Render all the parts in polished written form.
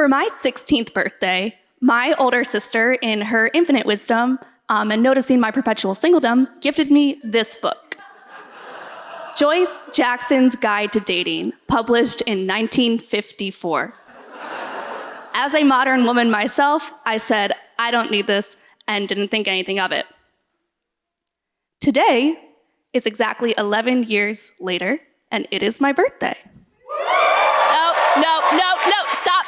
For my 16th birthday, my older sister, in her infinite wisdom and noticing my perpetual singledom, gifted me this book. Joyce Jackson's Guide to Dating, published in 1954. As a modern woman myself, I said, I don't need this, and didn't think anything of it. Today is exactly 11 years later, and it is my birthday. No, stop.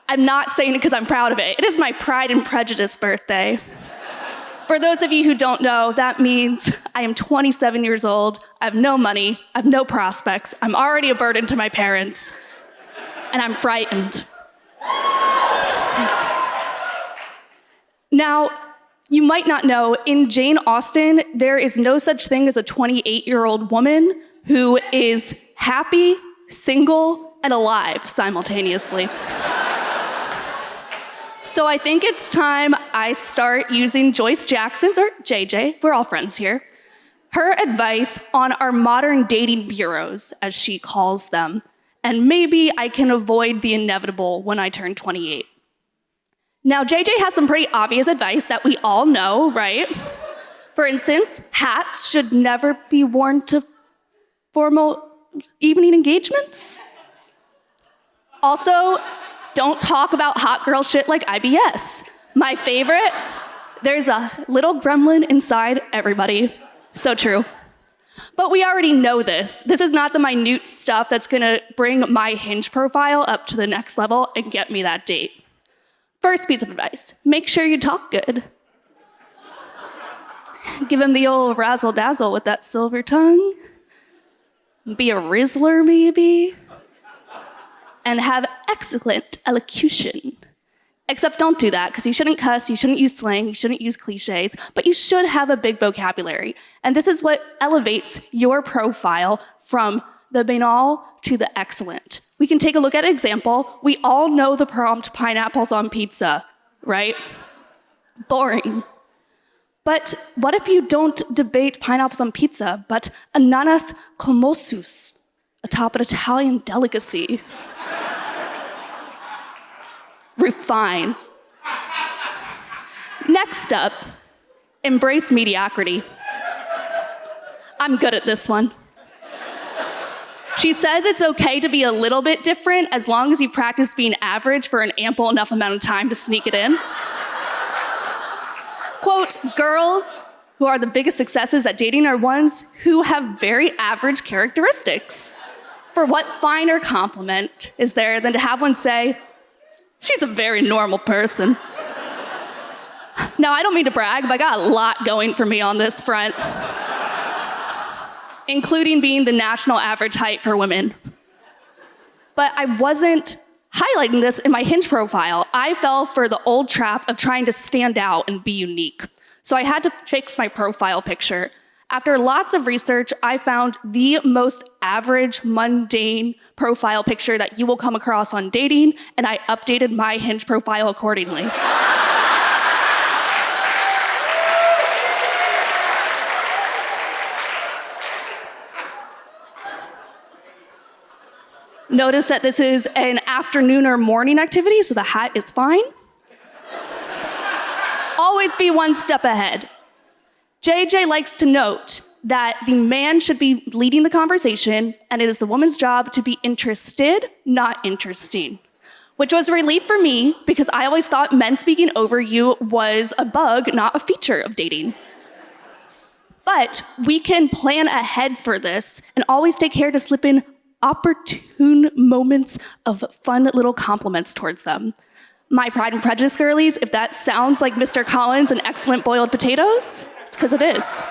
I'm not saying it because I'm proud of it. It is my Pride and Prejudice birthday. For those of you who don't know, that means I am 27 years old, I have no money, I have no prospects, I'm already a burden to my parents, and I'm frightened. Now, you might not know, in Jane Austen, there is no such thing as a 28-year-old woman who is happy, single, and alive simultaneously. So I think it's time I start using Joyce Jackson's, or JJ, we're all friends here, her advice on our modern dating bureaus, as she calls them, and maybe I can avoid the inevitable when I turn 28. Now, JJ has some pretty obvious advice that we all know, right? For instance, hats should never be worn to formal evening engagements. Also, don't talk about hot girl shit like IBS. My favorite, there's a little gremlin inside everybody. So true. But we already know this. This is not the minute stuff that's gonna bring my Hinge profile up to the next level and get me that date. First piece of advice, make sure you talk good. Give him the old razzle-dazzle with that silver tongue. Be a rizzler, maybe. And have excellent elocution. Except don't do that, because you shouldn't cuss, you shouldn't use slang, you shouldn't use cliches, but you should have a big vocabulary. And this is what elevates your profile from the banal to the excellent. We can take a look at an example. We all know the prompt pineapples on pizza, right? Boring. But what if you don't debate pineapples on pizza, but ananas commosus atop an Italian delicacy? Refined. Next up, embrace mediocrity. I'm good at this one. She says it's okay to be a little bit different as long as you practice being average for an ample enough amount of time to sneak it in. Quote, girls who are the biggest successes at dating are ones who have very average characteristics. For what finer compliment is there than to have one say, she's a very normal person. Now, I don't mean to brag, but I got a lot going for me on this front, including being the national average height for women. But I wasn't highlighting this in my Hinge profile. I fell for the old trap of trying to stand out and be unique. So I had to fix my profile picture. After lots of research, I found the most average, mundane profile picture that you will come across on dating, and I updated my Hinge profile accordingly. Notice that this is an afternoon or morning activity, so the hat is fine. Always be one step ahead. JJ likes to note that the man should be leading the conversation, and it is the woman's job to be interested, not interesting. Which was a relief for me, because I always thought men speaking over you was a bug, not a feature of dating. But we can plan ahead for this and always take care to slip in opportune moments of fun little compliments towards them. My Pride and Prejudice girlies, if that sounds like Mr. Collins and excellent boiled potatoes, it's because it is.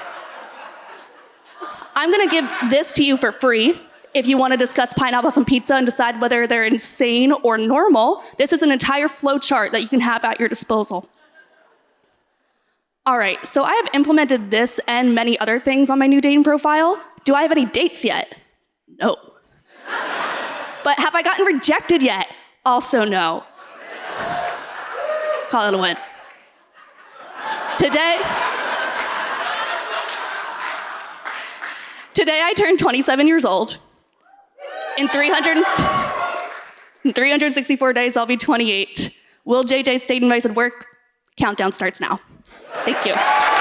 I'm gonna give this to you for free. If you wanna discuss pineapples on pizza and decide whether they're insane or normal, this is an entire flow chart that you can have at your disposal. All right, so I have implemented this and many other things on my new dating profile. Do I have any dates yet? No. But have I gotten rejected yet? Also no. Call it a win. Today I turned 27 years old. In 300... In 364 days, I'll be 28. Will JJ stay nice at work? Countdown starts now. Thank you.